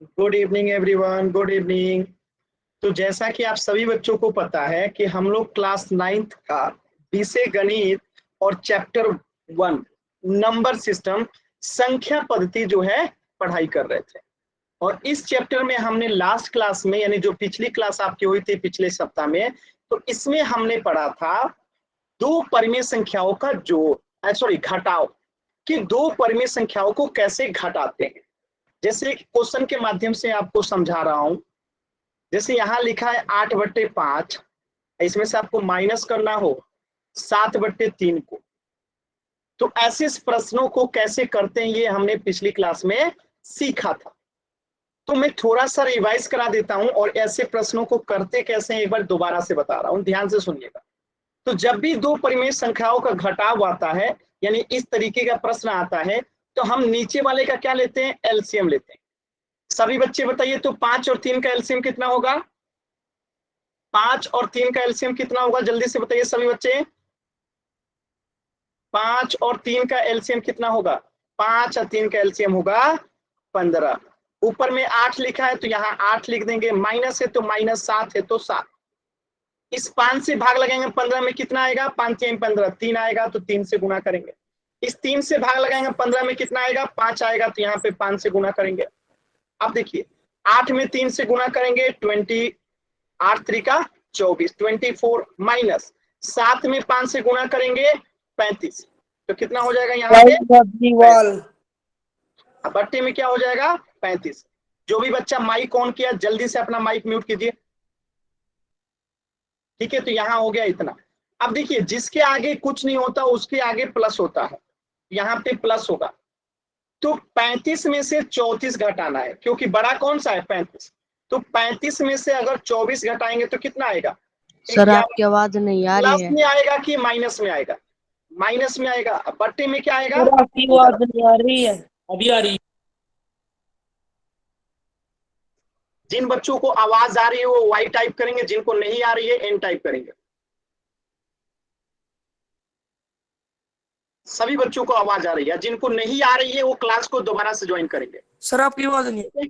Good evening everyone, good evening. तो जैसा कि आप सभी बच्चों को पता है कि हम लोग क्लास नाइन्थ का विषय गणित और चैप्टर 1 नंबर सिस्टम संख्या पद्धति जो है पढ़ाई कर रहे थे। और इस चैप्टर में हमने लास्ट क्लास में यानी जो पिछली क्लास आपकी हुई थी पिछले सप्ताह में, तो इसमें हमने पढ़ा था दो परिमेय संख्याओं का जोड़ सॉरी घटाव कि दो परिमेय संख्याओं को कैसे घटाते हैं। जैसे क्वेश्चन के माध्यम से आपको समझा रहा हूं। जैसे यहाँ लिखा है 8/5, इसमें से आपको माइनस करना हो 7/3 को। तो ऐसे प्रश्नों को कैसे करते हैं ये हमने पिछली क्लास में सीखा था। तो मैं थोड़ा सा रिवाइज करा देता हूं और ऐसे प्रश्नों को करते कैसे हैं एक बार दोबारा से बता रहा हूं, ध्यान से सुनिएगा। तो जब भी दो परिमेय संख्याओं का घटाव आता है यानी इस तरीके का प्रश्न आता है, तो हम नीचे वाले का क्या लेते हैं, एलसीएम लेते हैं। सभी बच्चे बताइए, तो 5 और 3 का एलसीएम कितना होगा? 5 और 3 का एलसीएम कितना होगा, जल्दी से बताइए सभी बच्चे। 5 और 3 का एलसीएम कितना होगा? 5 और 3 का एलसीएम होगा 15। ऊपर में 8 लिखा है तो यहाँ 8 लिख देंगे, माइनस है तो माइनस, 7 है तो 7। इस 5 से भाग लगाएंगे 15 में कितना आएगा? 5 3 15, 3 आएगा तो 3 से गुना करेंगे। इस 3 से भाग लगाएंगे 15 में कितना आएगा? 5 आएगा तो यहाँ पे 5 से गुना करेंगे। अब देखिए 8 में 3 से गुना करेंगे 20, 8 3 का 24, 24 माइनस 7 में 5 से गुना करेंगे 35, तो कितना हो जाएगा यहाँ पे? 35। अब बट्टे में क्या हो जाएगा? 35। जो भी बच्चा माइक ऑन किया जल्दी से अपना माइक म्यूट कीजिए। ठीक है, तो यहाँ हो गया इतना। अब देखिए जिसके आगे कुछ नहीं होता उसके आगे प्लस होता है, यहाँ पे प्लस होगा। तो 35 में से 34 घटाना है क्योंकि बड़ा कौन सा है? 35। तो 35 में से अगर 24 घटाएंगे तो कितना आएगा? सर 11। आपकी आवाज नहीं आ रही प्लस है। में आएगा कि माइनस में आएगा? माइनस में आएगा। अब बट्टे में क्या आएगा? सर आपकी आवाज नहीं आ रही है। अभी आ रही है। जिन बच्चों को आवाज आ रही है वो वाई टाइप करेंगे, जिनको नहीं आ रही है एन टाइप करेंगे। सभी बच्चों को आवाज आ रही है, जिनको नहीं आ रही है वो क्लास को दोबारा से ज्वाइन करेंगे। सर आपकी आवाज नहीं।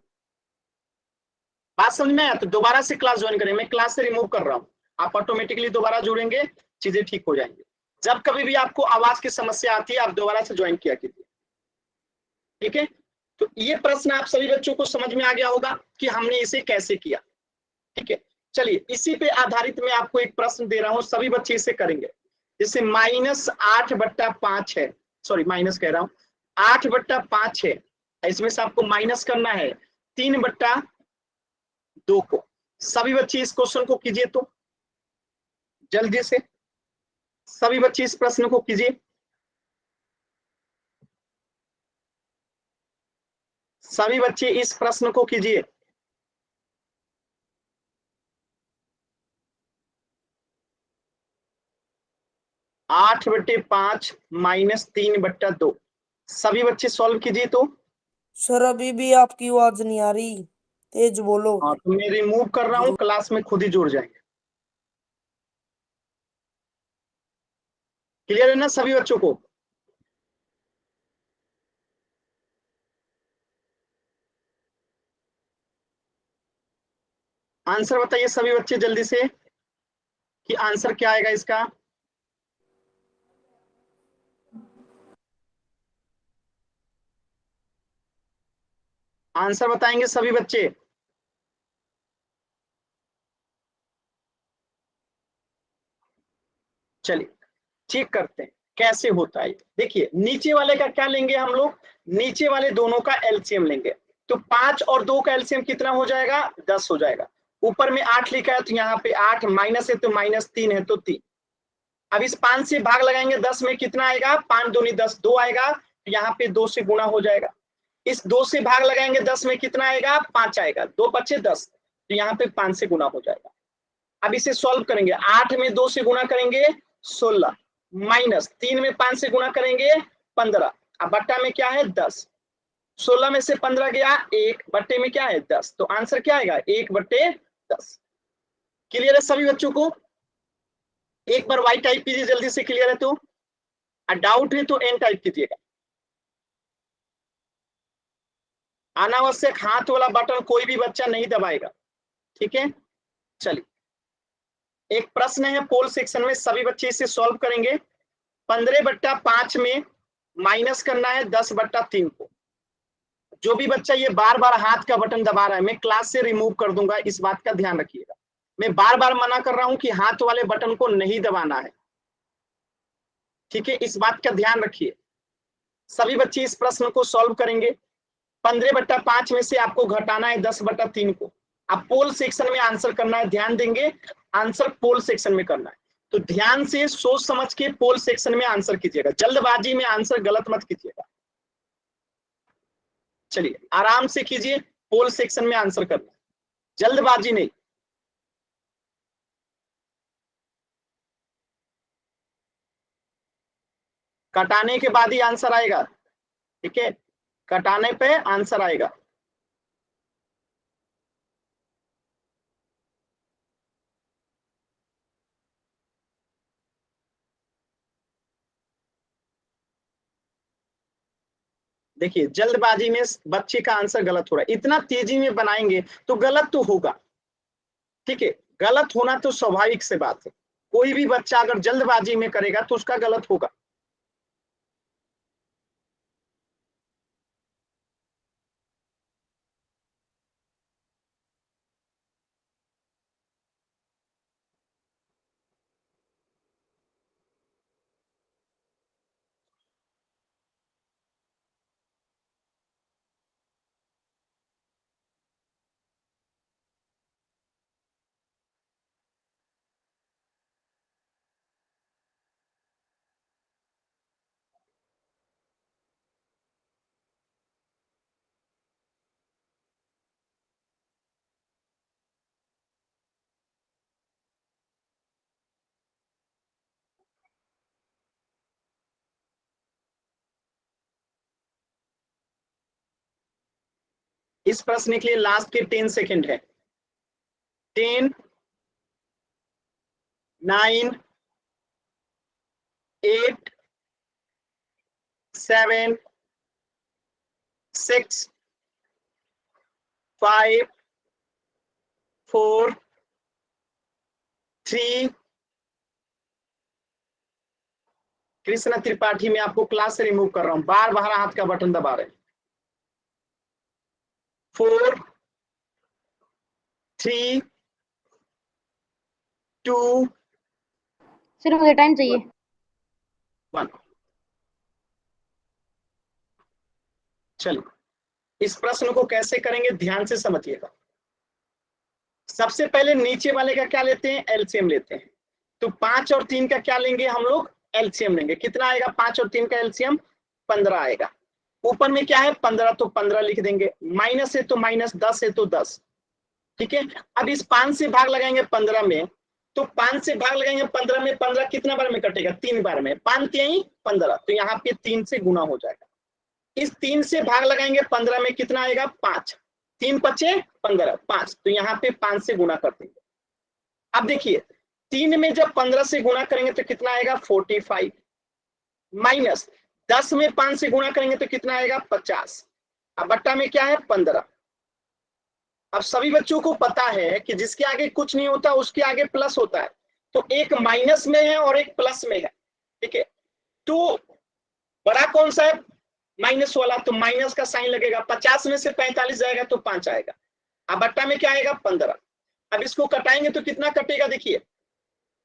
बात समझ में आया? तो दोबारा से क्लास ज्वाइन करेंगे, मैं क्लास से रिमूव कर रहा हूँ, आप ऑटोमेटिकली दोबारा जुड़ेंगे, चीजें ठीक हो जाएंगी। जब कभी भी आपको आवाज की समस्या आती है आप दोबारा से ज्वाइन किया कीजिए। ठीक है, तो ये प्रश्न आप सभी बच्चों को समझ में आ गया होगा कि हमने इसे कैसे किया। ठीक है, चलिए इसी पे आधारित मैं आपको एक प्रश्न दे रहा हूं, सभी बच्चे इसे करेंगे। जैसे -8/5 है, सॉरी माइनस कह रहा हूं, 8/5 है, इसमें से आपको माइनस करना है 3/2 को। सभी बच्चे इस क्वेश्चन को कीजिए, तो जल्दी से सभी बच्चे इस प्रश्न को कीजिए। सभी बच्चे इस प्रश्न को कीजिए। 8/5 -3/2, सभी बच्चे सॉल्व कीजिए तो। सर अभी भी आपकी आवाज नहीं आ रही, तेज बोलो। हाँ, तो मैं रिमूव कर रहा हूँ, क्लास में खुद ही जुड़ जाएंगे। क्लियर है ना सभी बच्चों को? आंसर बताइए सभी बच्चे जल्दी से कि आंसर क्या आएगा इसका। आंसर बताएंगे सभी बच्चे। चलिए ठीक करते हैं कैसे होता है। देखिए नीचे वाले का क्या लेंगे हम लोग, नीचे वाले दोनों का एलसीएम लेंगे। तो 5 और 2 का एलसीएम कितना हो जाएगा? 10 हो जाएगा। ऊपर में 8 लिखा है तो यहाँ पे 8, माइनस है तो माइनस, 3 है तो 3। अब इस 5 से भाग लगाएंगे 10 में कितना आएगा? 5 दूनी 10, 2 आएगा, तो यहाँ पे 2 से गुणा हो जाएगा। इस 2 से भाग लगाएंगे 10 में कितना आएगा? 5 आएगा, 2 बचे 10, तो यहाँ पे 5 से गुना हो जाएगा। अब इसे सॉल्व करेंगे, 8 में 2 से गुना करेंगे 16, माइनस 3 में 5 से गुना करेंगे 15, अब बट्टा में क्या है? 10। 16 में से 15 गया 1, बट्टे में क्या है? 10, तो आंसर क्या आएगा? 1/10। क्लियर है सभी बच्चों को? एक बार वाई टाइप कीजिए जल्दी से, क्लियर है तो। डाउट है तो एन टाइप कीजिएगा। अनावश्यक हाथ वाला बटन कोई भी बच्चा नहीं दबाएगा, ठीक है। चलिए एक प्रश्न है पोल सेक्शन में, सभी बच्चे इसे सॉल्व करेंगे। 15/5 में माइनस करना है 10/3 को। जो भी बच्चा ये बार बार हाथ का बटन दबा रहा है मैं क्लास से रिमूव कर दूंगा, इस बात का ध्यान रखिएगा। मैं बार बार मना कर रहा हूं कि हाथ वाले बटन को नहीं दबाना है, ठीक है, इस बात का ध्यान रखिए। सभी बच्चे इस प्रश्न को सॉल्व करेंगे। 15/5 में से आपको घटाना है 10/3 को। आप पोल सेक्शन में आंसर करना है, ध्यान देंगे, आंसर पोल सेक्शन में करना है। तो ध्यान से सोच समझ के पोल सेक्शन में आंसर कीजिएगा, जल्दबाजी में आंसर गलत मत कीजिएगा। चलिए आराम से कीजिए, पोल सेक्शन में आंसर करना, जल्दबाजी नहीं। कटाने के बाद ही आंसर आएगा, ठीक है, कटाने पे आंसर आएगा। देखिए जल्दबाजी में बच्चे का आंसर गलत हो रहा है, इतना तेजी में बनाएंगे तो गलत तो होगा, ठीक है, गलत होना तो स्वाभाविक से बात है। कोई भी बच्चा अगर जल्दबाजी में करेगा तो उसका गलत होगा। इस प्रश्न के लिए लास्ट के 10 सेकंड है। 10, 9, 8, 7, 6, 5, 4, 3। कृष्णा त्रिपाठी मैं आपको क्लास से रिमूव कर रहा हूं, बार बार हाथ का बटन दबा रहे हैं। 4, 3, 2, सर मुझे टाइम चाहिए। 1। चलिए इस प्रश्न को कैसे करेंगे ध्यान से समझिएगा। सबसे पहले नीचे वाले का क्या लेते हैं, एलसीएम लेते हैं। तो 5 और 3 का क्या लेंगे हम लोग, एलसीएम लेंगे। कितना आएगा 5 और 3 का एलसीएम, 15 आएगा। ऊपर में क्या है 15, तो 15 लिख देंगे। माइनस है तो माइनस, 10 है तो 10, ठीक है। अब इस 5 से भाग लगाएंगे 15 में, तो 5 से भाग लगाएंगे 15 में, 15 कितना बार में कटेगा, 3 बार में, 5 3 15, तो यहाँ पे 3 से गुना हो जाएगा। इस 3 से भाग लगाएंगे 15 में, कितना आएगा 5, 3 5 15, 5, तो यहाँ पे 5 से गुना कर देंगे। अब देखिए 3 में जब 15 से गुना करेंगे तो कितना आएगा 45, माइनस 10 में 5 से गुना करेंगे तो कितना आएगा 50, अब बट्टा में क्या है 15। अब सभी बच्चों को पता है कि जिसके आगे कुछ नहीं होता उसके आगे प्लस होता है, तो एक माइनस में है और एक प्लस में है, ठीक है। तो बड़ा कौन सा है, माइनस वाला, तो माइनस का साइन लगेगा। 50 में से 45 जाएगा तो 5 आएगा। अब बट्टा में क्या आएगा 15। अब इसको कटाएंगे तो कितना कटेगा, देखिए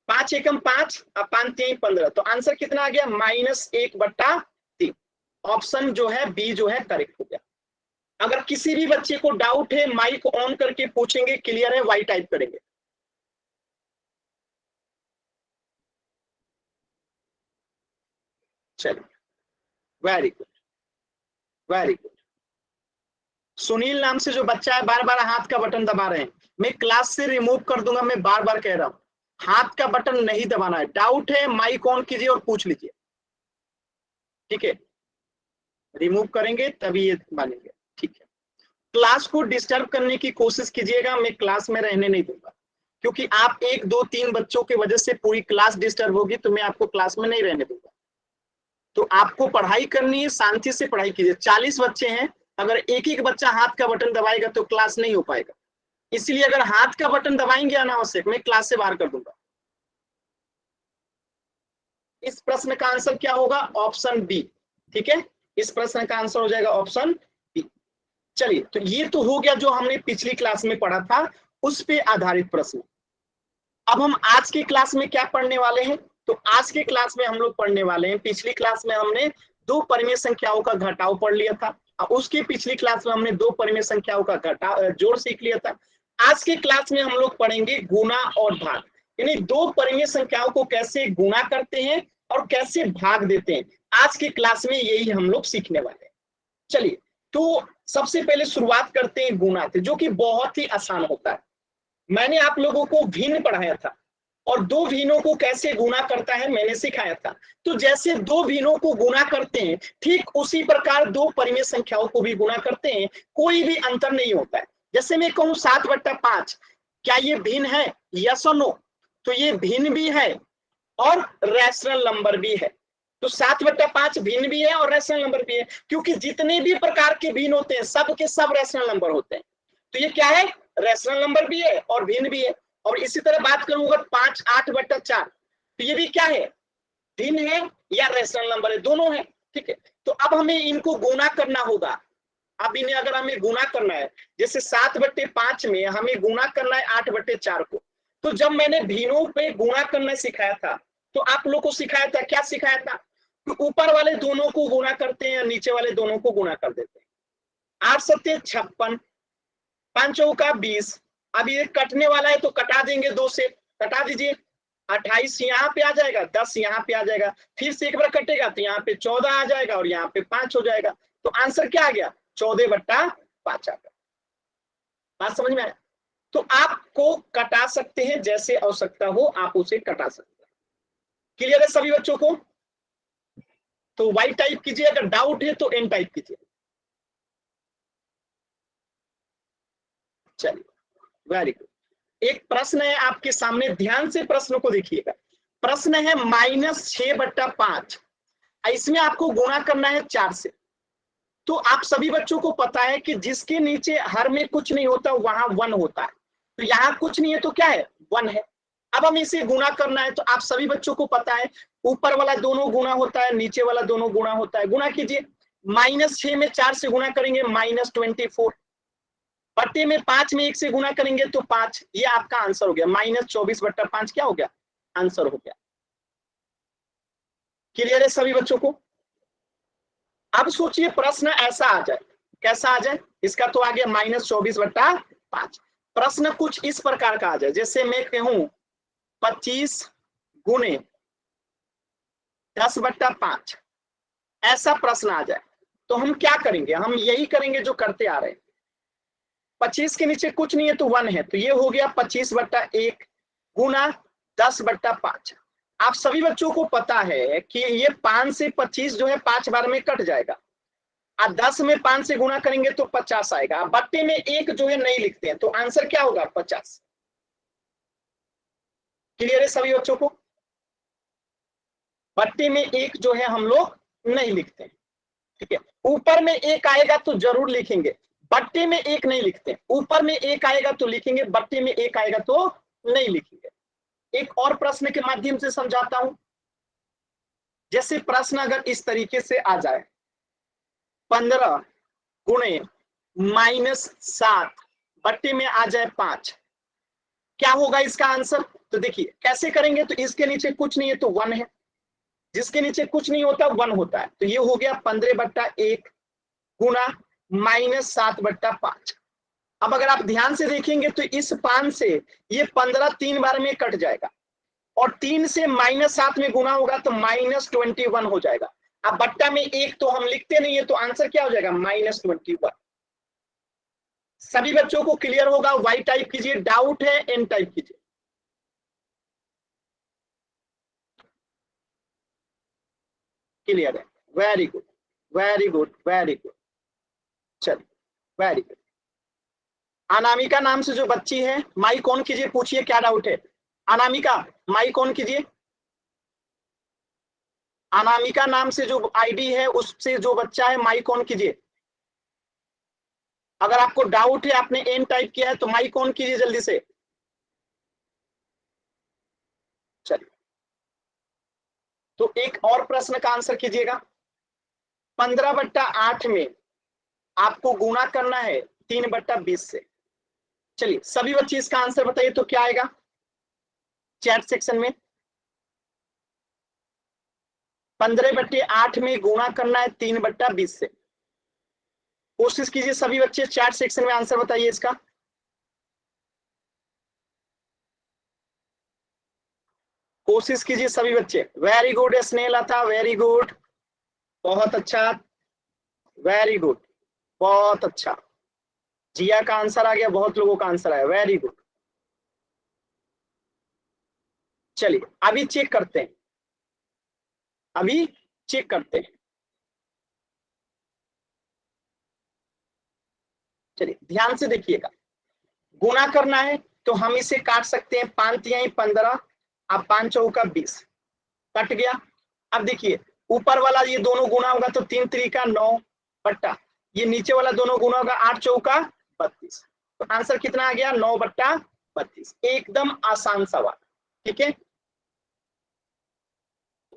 5 एकम 5, अब 5 3 15, तो आंसर कितना आ गया -1/3। ऑप्शन जो है बी जो है करेक्ट हो गया। अगर किसी भी बच्चे को डाउट है माइक ऑन करके पूछेंगे, क्लियर है वाई टाइप करेंगे। चलिए very good, very good. Sunil नाम से जो बच्चा है बार बार हाथ का बटन दबा रहे हैं, मैं क्लास से रिमूव कर दूंगा। मैं बार बार कह रहा हूं हाथ का बटन नहीं दबाना है। डाउट है माइक ऑन कीजिए और पूछ लीजिए, ठीक है। रिमूव करेंगे तभी ये मानेंगे, ठीक है। क्लास को डिस्टर्ब करने की कोशिश कीजिएगा, मैं क्लास में रहने नहीं दूंगा, क्योंकि आप 1 2 3 बच्चों की वजह से पूरी क्लास डिस्टर्ब होगी, तो मैं आपको क्लास में नहीं रहने दूंगा। तो आपको पढ़ाई करनी है, शांति से पढ़ाई कीजिए। 40 बच्चे हैं, अगर एक एक बच्चा हाथ का बटन दबाएगा तो क्लास नहीं हो पाएगा, इसलिए अगर हाथ का बटन दबाएंगे अनावश्यक, मैं क्लास से बाहर कर दूंगा। इस प्रश्न का आंसर क्या होगा? Option B. ठीक है, इस प्रश्न का आंसर हो जाएगा ऑप्शन बी। चलिए, तो ये तो हो गया जो हमने पिछली क्लास में पढ़ा था उस पे आधारित प्रश्न। अब हम आज की क्लास में क्या पढ़ने वाले हैं? तो आज के क्लास में हम लोग पढ़ने वाले हैं, पिछली क्लास में हमने दो परिमेय संख्याओं का घटाव पढ़ लिया था, और उसकी पिछली क्लास में हमने दो परिमेय संख्याओं का घटाव जोड़ सीख लिया था। आज के क्लास में हम लोग पढ़ेंगे गुणा और भाग, यानी दो परिमेय संख्याओं को कैसे गुणा करते हैं और कैसे भाग देते हैं। आज की क्लास में यही हम लोग सीखने वाले हैं। चलिए, तो सबसे पहले शुरुआत करते हैं गुणा से, जो कि बहुत ही आसान होता है। मैंने आप लोगों को भिन्न पढ़ाया था, और दो भिन्नों को कैसे गुणा करता है मैंने सिखाया था। तो जैसे दो भिन्नों को गुणा करते हैं, ठीक उसी प्रकार दो परिमेय संख्याओं को भी गुणा करते हैं, कोई भी अंतर नहीं होता है। जैसे मैं कहूं 7/5, क्या ये भिन्न है? यस और नो? तो ये भिन्न भी है और रैशनल नंबर भी है। तो 7/5 भिन्न भी है और रैशनल नंबर भी है, क्योंकि जितने भी प्रकार के भिन्न होते हैं सब के सब रैशनल नंबर होते हैं। तो ये क्या है? रैशनल नंबर भी है और भिन्न भी है। और इसी तरह बात करूंगा 5 8/4, तो ये भी क्या है? भिन्न है या रैशनल नंबर है? दोनों है। ठीक है, तो अब हमें इनको गुणा करना होगा। अब इन्हें अगर हमें गुणा करना है, जैसे 7/5 में हमें गुणा करना है 8/4 को, तो जब मैंने भिन्नों पे गुणा करना सिखाया था तो आप लोग को सिखाया था, क्या सिखाया था? तो ऊपर वाले दोनों को गुणा करते हैं, नीचे वाले दोनों को गुणा कर देते हैं। 8 7 56, 5 चौका 20। अब ये कटने वाला है तो कटा देंगे, 2 से कटा दीजिए। 28 यहाँ पे आ जाएगा, 10 यहाँ पे आ जाएगा, फिर से एक बार कटेगा तो यहाँ पे 14 आ जाएगा और यहाँ पे 5 हो जाएगा। तो आंसर क्या आ गया? 14/5 आ गया। बात समझ में आया? तो आपको कटा सकते हैं, जैसे आवश्यकता हो आप उसे कटा सकते हैं। क्लियर है सभी बच्चों को? तो वाई टाइप कीजिए, अगर डाउट है तो एन टाइप कीजिए। चलिए, वेरी गुड। एक प्रश्न है आपके सामने, ध्यान से प्रश्न को देखिएगा। प्रश्न है -6/5, इसमें आपको गुणा करना है 4 से। तो आप सभी बच्चों को पता है कि जिसके नीचे हर में कुछ नहीं होता वहां 1 होता है, तो यहाँ कुछ नहीं है तो क्या है? 1 है। अब हम इसे गुणा करना है, तो आप सभी बच्चों को पता है ऊपर वाला दोनों गुणा होता है, नीचे वाला दोनों गुणा होता है। गुणा कीजिए। -6 में 4 से गुणा करेंगे -24, बट्टे में 5 में 1 से गुणा करेंगे तो 5। ये आपका आंसर हो गया, -24/5 क्या हो गया? आंसर हो गया। क्लियर है सभी बच्चों को? अब सोचिए प्रश्न ऐसा आ जाए, कैसा आ जाए? इसका तो आ गया -24/5। प्रश्न कुछ इस प्रकार का आ जाए, जैसे मैं कहूं 25 गुणे 10/5, ऐसा प्रश्न आ जाए तो हम क्या करेंगे? हम यही करेंगे जो करते आ रहे हैं। 25 के नीचे कुछ नहीं है तो 1 है, तो ये हो गया 25/1 गुना 10/5। आप सभी बच्चों को पता है कि ये 5 से 25 जो है 5 बार में कट जाएगा, और 10 में 5 से गुणा करेंगे तो 50 आएगा। बट्टे में 1 जो है नहीं लिखते हैं, तो आंसर क्या होगा? 50। क्लियर है सभी बच्चों को? बट्टे में 1 जो है हम लोग नहीं लिखते हैं। ठीक है, ऊपर में 1 आएगा तो जरूर लिखेंगे, बट्टे में 1 नहीं लिखते। ऊपर में 1 आएगा तो लिखेंगे, बट्टे में 1 आएगा तो नहीं लिखेंगे। एक और प्रश्न के माध्यम से समझाता हूं। जैसे प्रश्न अगर इस तरीके से आ जाए, 15 गुणे -7 बट्टे में आ जाए 5, क्या होगा इसका आंसर? तो देखिए कैसे करेंगे। तो इसके नीचे कुछ नहीं है तो 1 है, जिसके नीचे कुछ नहीं होता 1 होता है, तो ये हो गया 15/1 गुना -7/5। अब अगर आप ध्यान से देखेंगे तो इस 5 से ये 15 3 बार में कट जाएगा, और 3 से -7 में गुना होगा तो -21 हो जाएगा। अब बट्टा में 1 तो हम लिखते नहीं है, तो आंसर क्या हो जाएगा? -21। सभी बच्चों को क्लियर होगा? वाई टाइप कीजिए, डाउट है एन टाइप कीजिए। क्लियर है? Very good, very good, very good. चलिए, वेरी गुड। अनामिका नाम से जो बच्ची है, माइक ऑन कीजिए, पूछिए क्या डाउट है। अनामिका, माइक ऑन कीजिए। अनामिका नाम से जो आईडी है उससे जो बच्चा है, माइक ऑन कीजिए। अगर आपको डाउट है, आपने एन टाइप किया है तो माइक ऑन कीजिए जल्दी से। चलिए, तो एक और प्रश्न का आंसर कीजिएगा। 15/8 में आपको गुणा करना है 3/20 से। चलिए सभी बच्चे इसका आंसर बताइए तो क्या आएगा चैट सेक्शन में। 15/8 में गुणा करना है 3/20 से। कोशिश कीजिए सभी बच्चे चैट सेक्शन में आंसर बताइए इसका। कोशिश कीजिए सभी बच्चे। Very good Snehlata, very good, बहुत अच्छा, वेरी गुड, बहुत अच्छा। जिया का आंसर आ गया, बहुत लोगों का आंसर आया, वेरी गुड। चलिए अभी चेक करते हैं, अभी चेक करते हैं। चलिए ध्यान से देखिएगा, गुणा करना है तो हम इसे काट सकते हैं। 5 तिहाई 15, अब 5 चौका 20, कट गया। अब देखिए ऊपर वाला ये दोनों गुना होगा तो 3 त्रिका 9 बट्टा, ये नीचे वाला दोनों गुना होगा 8 चौका 32। तो आंसर कितना आ गया 9/32। एकदम आसान सवाल, ठीक है।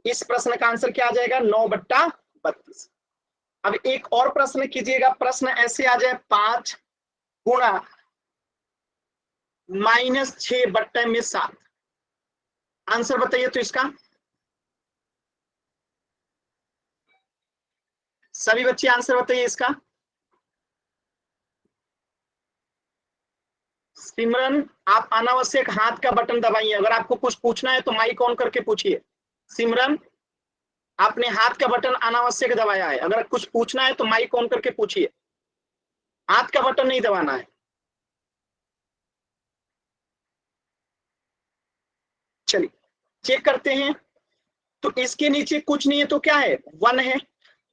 इस प्रश्न का आंसर क्या आ जाएगा 9/32। अब एक और प्रश्न कीजिएगा, प्रश्न ऐसे आ जाए 5 गुणा -6/7। आंसर बताइए तो इसका। सभी बच्चे आंसर बताइए इसका। सिमरन आप अनावश्यक हाथ का बटन दबाइए, अगर आपको कुछ पूछना है तो माइक ऑन करके पूछिए। सिमरन आपने हाथ का बटन अनावश्यक दबाया है, अगर कुछ पूछना है तो माइक ऑन करके पूछिए, हाथ का बटन नहीं दबाना है। चलिए चेक करते हैं, तो इसके नीचे कुछ नहीं है तो क्या है 1 है।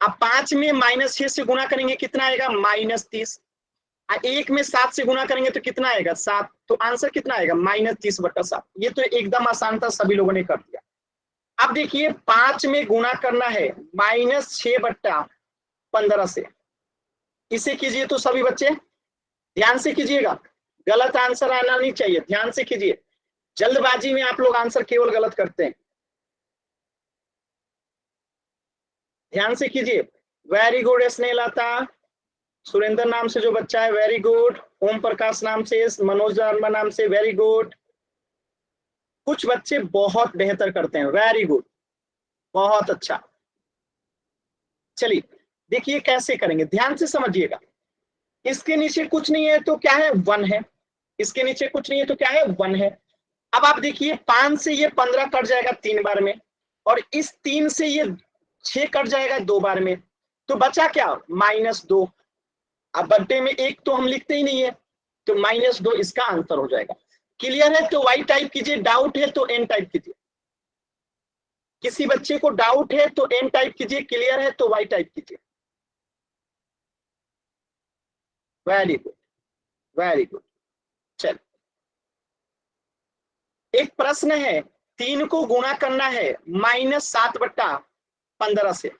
अब 5 में -6 से गुणा करेंगे कितना आएगा -30। 1 में 7 से गुणा करेंगे तो कितना आएगा 7। तो आंसर कितना आएगा -30/7। ये तो एकदम आसान था, सभी लोगों ने कर दिया। अब देखिए 5 में गुणा करना है -6/15 से। इसे कीजिए तो सभी बच्चे ध्यान से कीजिएगा, गलत आंसर आना नहीं चाहिए, ध्यान से कीजिए। जल्दबाजी में आप लोग आंसर केवल गलत करते हैं, ध्यान से कीजिए। वेरी गुड स्नेहलता, सुरेंद्र नाम से जो बच्चा है वेरी गुड, ओम प्रकाश नाम से, मनोज वर्मा नाम से वेरी गुड। कुछ बच्चे बहुत बेहतर करते हैं, वेरी गुड, बहुत अच्छा। चलिए देखिए कैसे करेंगे, ध्यान से समझिएगा। इसके नीचे कुछ नहीं है तो क्या है 1 है, इसके नीचे कुछ नहीं है तो क्या है 1 है। अब आप देखिए 5 से ये 15 कट जाएगा 3 बार में, और इस 3 से ये 6 कट जाएगा 2 बार में, तो बचा क्या -2। अब बट्टे में 1 तो हम लिखते ही नहीं है, तो -2 इसका आंसर हो जाएगा। क्लियर है तो वाई टाइप कीजिए, डाउट है तो एन टाइप कीजिए। किसी बच्चे को डाउट है तो एन टाइप कीजिए, क्लियर है तो वाई टाइप कीजिए। Very good, very good. चल एक प्रश्न है, 3 को गुणा करना है -7/15 से।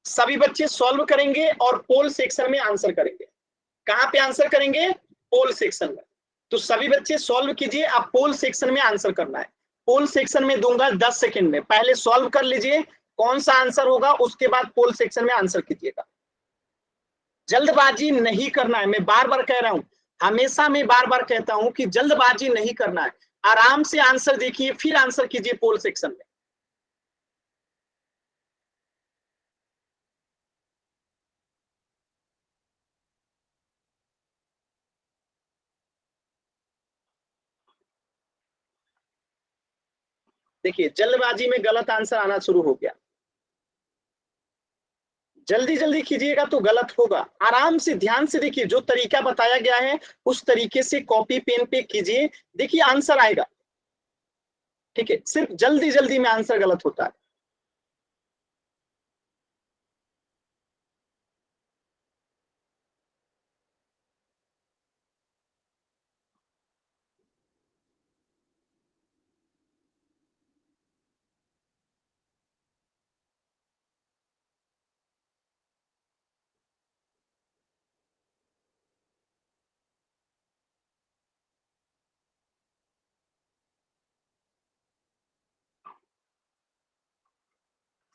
सभी बच्चे सॉल्व करेंगे और पोल सेक्शन में आंसर करेंगे। कहां पे आंसर करेंगे पोल सेक्शन में। तो सभी बच्चे सॉल्व कीजिए, आप पोल सेक्शन में आंसर करना है। पोल सेक्शन में दूंगा 10 सेकंड में, पहले सॉल्व कर लीजिए कौन सा आंसर होगा, उसके बाद पोल सेक्शन में आंसर कीजिएगा। जल्दबाजी नहीं करना है, मैं बार बार कह रहा हूं, हमेशा मैं बार बार कहता हूं कि जल्दबाजी नहीं करना है। आराम से आंसर देखिए फिर आंसर कीजिए पोल सेक्शन में। देखिए जल्दबाजी में गलत आंसर आना शुरू हो गया, जल्दी जल्दी कीजिएगा तो गलत होगा। आराम से ध्यान से देखिए, जो तरीका बताया गया है उस तरीके से कॉपी पेन पे कीजिए, देखिए आंसर आएगा। ठीक है, सिर्फ जल्दी जल्दी में आंसर गलत होता है।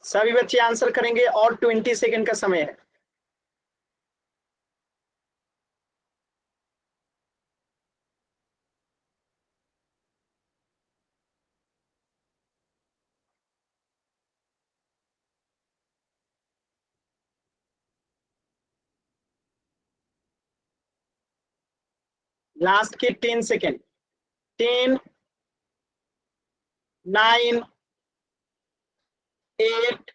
सभी बच्चे आंसर करेंगे और 20 सेकंड का समय है। लास्ट के 10 सेकंड। 10, 9, 8,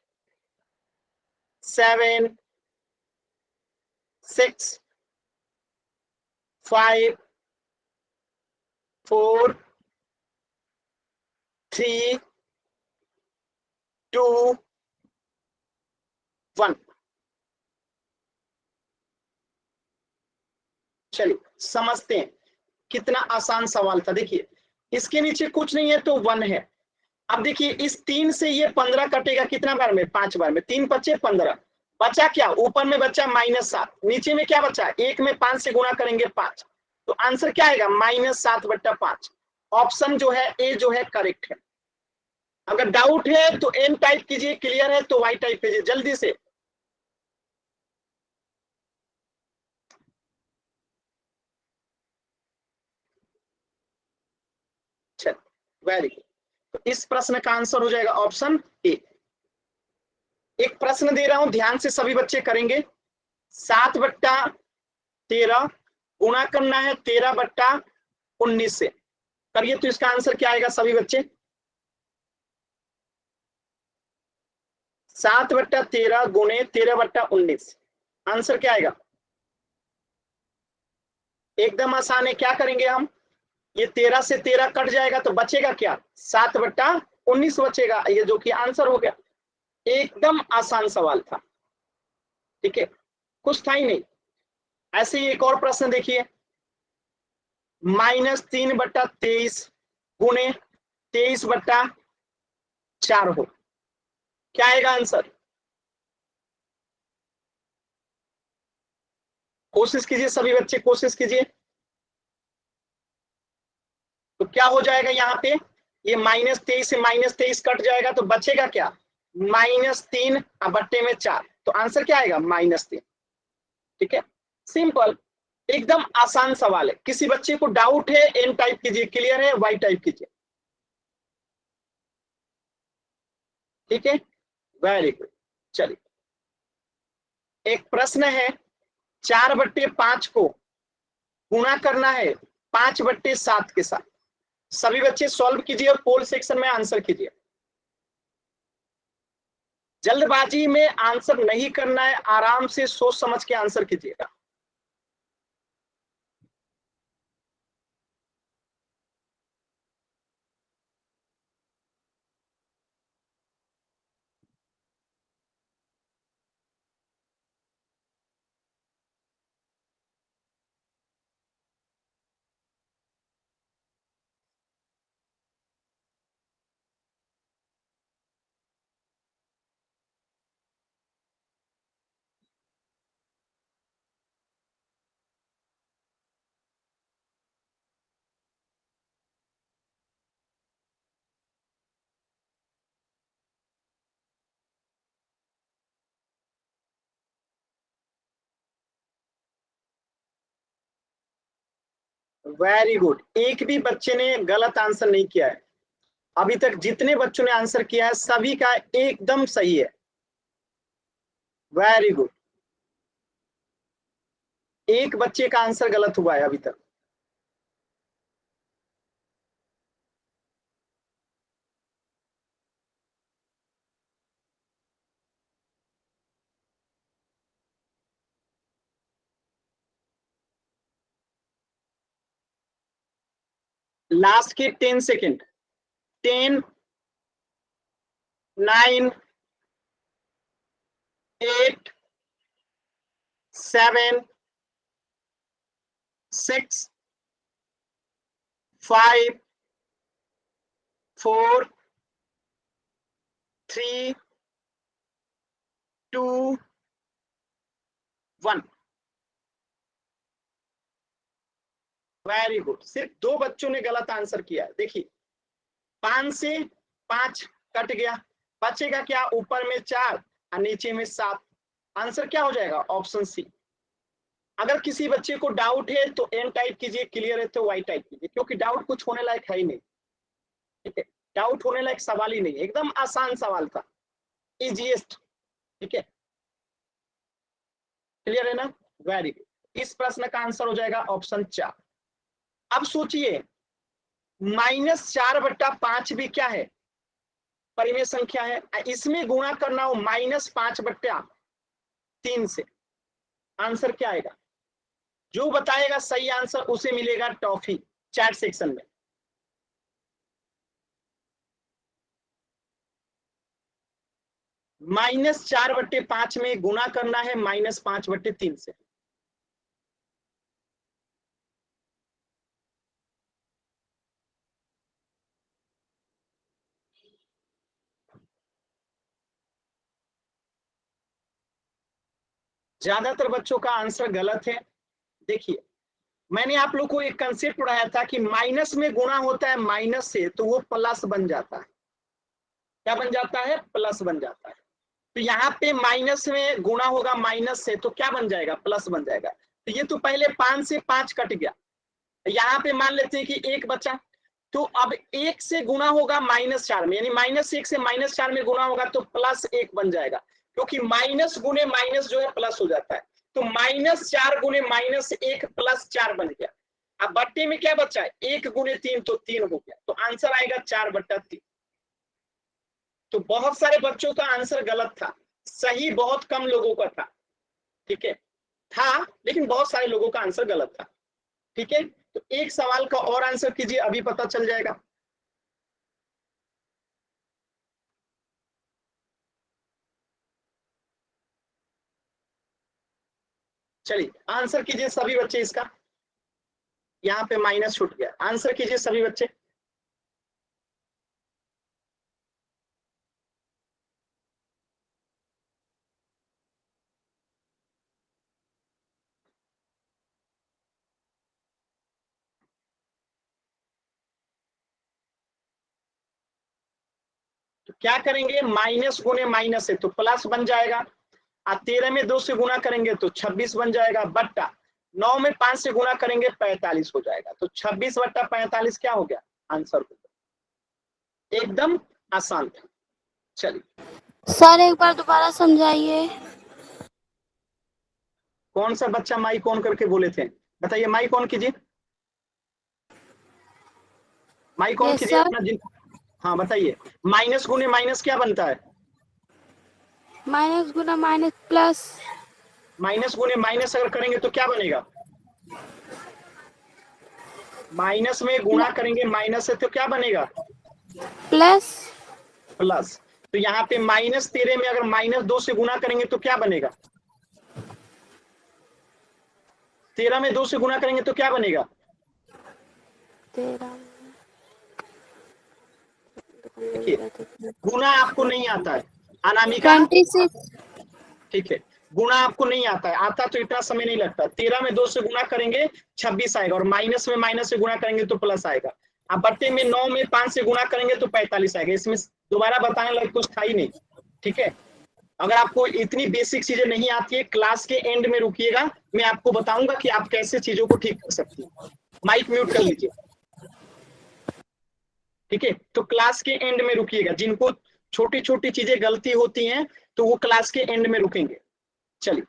7, 6, 5, 4, 3, 2, 1। चलिए समझते हैं कितना आसान सवाल था। देखिए इसके नीचे कुछ नहीं है तो 1 है। अब देखिए इस 3 से ये 15 कटेगा कितना बार में? 5 बार में। 3 बचे 15, बचा क्या? ऊपर में बचा -7, नीचे में क्या बचा? 1 में 5 से गुणा करेंगे 5, तो आंसर क्या आएगा? -7/5। ऑप्शन जो है ए जो है करेक्ट है। अगर डाउट है तो एन टाइप कीजिए, क्लियर है तो वाई टाइप कीजिए जल्दी से। चल वेरी गुड। तो इस प्रश्न का आंसर हो जाएगा ऑप्शन ए। एक प्रश्न दे रहा हूं, ध्यान से सभी बच्चे करेंगे। 7/13 गुणा करना है 13/19 से, करिए तो इसका आंसर क्या आएगा सभी बच्चे? 7/13 गुणे 13/19, आंसर क्या आएगा? एकदम आसान है। क्या करेंगे हम? ये 13 से 13 कट जाएगा तो बचेगा क्या? 7/19 बचेगा, ये जो कि आंसर हो गया। एकदम आसान सवाल था, ठीक है, कुछ था ही नहीं। ऐसे ही एक और प्रश्न देखिए। -3/23 गुणे 23/4 हो, क्या आएगा आंसर? कोशिश कीजिए सभी बच्चे, कोशिश कीजिए। तो क्या हो जाएगा यहाँ पे? ये -23 से -23 कट जाएगा तो बचेगा क्या? -3/4, तो आंसर क्या आएगा? -3। ठीक है, सिंपल, एकदम आसान सवाल है। किसी बच्चे को डाउट है एन टाइप कीजिए, क्लियर है वाई टाइप कीजिए। ठीक है, वेरी गुड। चलिए एक प्रश्न है, 4/5 को गुणा करना है 5/7 के साथ। सभी बच्चे सॉल्व कीजिए और पोल सेक्शन में आंसर कीजिए। जल्दबाजी में आंसर नहीं करना है, आराम से सोच समझ के आंसर कीजिएगा। वेरी गुड, एक भी बच्चे ने गलत आंसर नहीं किया है। अभी तक जितने बच्चों ने आंसर किया है सभी का एकदम सही है। वेरी गुड, एक बच्चे का आंसर गलत हुआ है अभी तक। लास्ट के 10 सेकेंड। 10, 9, 8, 7, 6, 5, 4, 3, 2, 1। वेरी गुड, सिर्फ 2 बच्चों ने गलत आंसर किया है। देखिए 5 से 5 कट गया, बचेगा क्या, ऊपर में 4 और नीचे में 7। आंसर क्या हो जाएगा, ऑप्शन सी। अगर किसी बच्चे को डाउट है तो एन टाइप कीजिए, क्लियर है तो वाई टाइप कीजिए, क्योंकि डाउट कुछ होने लायक है ही नहीं। ठीक है, डाउट होने लायक सवाल ही नहीं, एकदम आसान सवाल था, इजीएस्ट। ठीक है, क्लियर है ना, वेरी गुड। इस प्रश्न का आंसर हो जाएगा ऑप्शन 4। अब सोचिए -4/5 भी क्या है, परिमेय संख्या है, इसमें गुणा करना हो -5/3 से। आंसर क्या आएगा, जो बताएगा सही आंसर उसे मिलेगा टॉफी चैट सेक्शन में। -4/5 में गुणा करना है -5/3 से। ज्यादातर बच्चों का आंसर गलत है। देखिए, मैंने आप लोग को एक कंसेप्ट पढ़ाया था कि माइनस में गुणा होता है माइनस से तो वो प्लस बन जाता है। क्या बन जाता है, प्लस बन जाता है। तो यहाँ पे माइनस में गुणा होगा माइनस से तो क्या बन जाएगा, प्लस बन जाएगा। तो ये तो पहले 5 से 5 कट गया, यहाँ पे मान लेते हैं कि 1 बचा, तो अब 1 से गुणा होगा -4 में, यानी -1 से -4 में गुणा होगा तो +1 बन जाएगा, क्योंकि माइनस गुने माइनस जो है प्लस हो जाता है। तो -4 गुने -1 +4 बन गया। अब बट्टे में क्या बचा है, 1 गुने 3 तो 3 हो गया, तो आंसर आएगा 4/3। तो बहुत सारे बच्चों का आंसर गलत था, सही बहुत कम लोगों का था। ठीक है, था लेकिन बहुत सारे लोगों का आंसर गलत था। ठीक है, तो एक सवाल का और आंसर कीजिए, अभी पता चल जाएगा। चलिए आंसर कीजिए सभी बच्चे इसका, यहाँ पे माइनस छूट गया, आंसर कीजिए सभी बच्चे। तो क्या करेंगे, माइनस गुने माइनस है तो प्लस बन जाएगा, और 13 में 2 से गुणा करेंगे तो 26 बन जाएगा, बट्टा 9 में 5 से गुणा करेंगे 45 हो जाएगा। तो 26/45 क्या हो गया, आंसर हो गया। एकदम आसान था। चलिए सर एक बार दोबारा समझाइए। कौन सा बच्चा माइक ऑन करके बोले थे, बताइए, माइक ऑन कीजिए, माइक ऑन यस कीजिए सर। अपना जिन। हाँ बताइए, माइनस गुने माइनस क्या बनता है, माइनस गुना माइनस प्लस। माइनस गुने माइनस अगर करेंगे तो क्या बनेगा, माइनस में गुणा करेंगे माइनस से तो क्या बनेगा, प्लस। प्लस। तो यहाँ पे -13 में अगर -2 से गुणा करेंगे तो क्या बनेगा, 13 में 2 से गुणा करेंगे तो क्या बनेगा, 13। देखिए गुणा आपको नहीं आता है अनामिका, 26। ठीक है, गुणा आपको नहीं आता है, आता तो इतना समय नहीं लगता। 13 में 2 से गुणा करेंगे 26 आएगा, और माइनस में माइनस से गुणा करेंगे तो प्लस आएगा। अब बट्टे में 9 में 5 से गुणा करेंगे तो 45 आएगा। इसमें दोबारा बताने लायक कुछ था ही नहीं। ठीक है, अगर आपको इतनी बेसिक चीजें नहीं आती है, क्लास के एंड में रुकिएगा, मैं आपको बताऊंगा कि आप कैसे चीजों को ठीक कर सकती हैं। माइक म्यूट कर लीजिए। ठीक है, तो क्लास के एंड में रुकिएगा, जिनको छोटी छोटी चीजें गलती होती हैं तो वो क्लास के एंड में रुकेंगे। चलिए,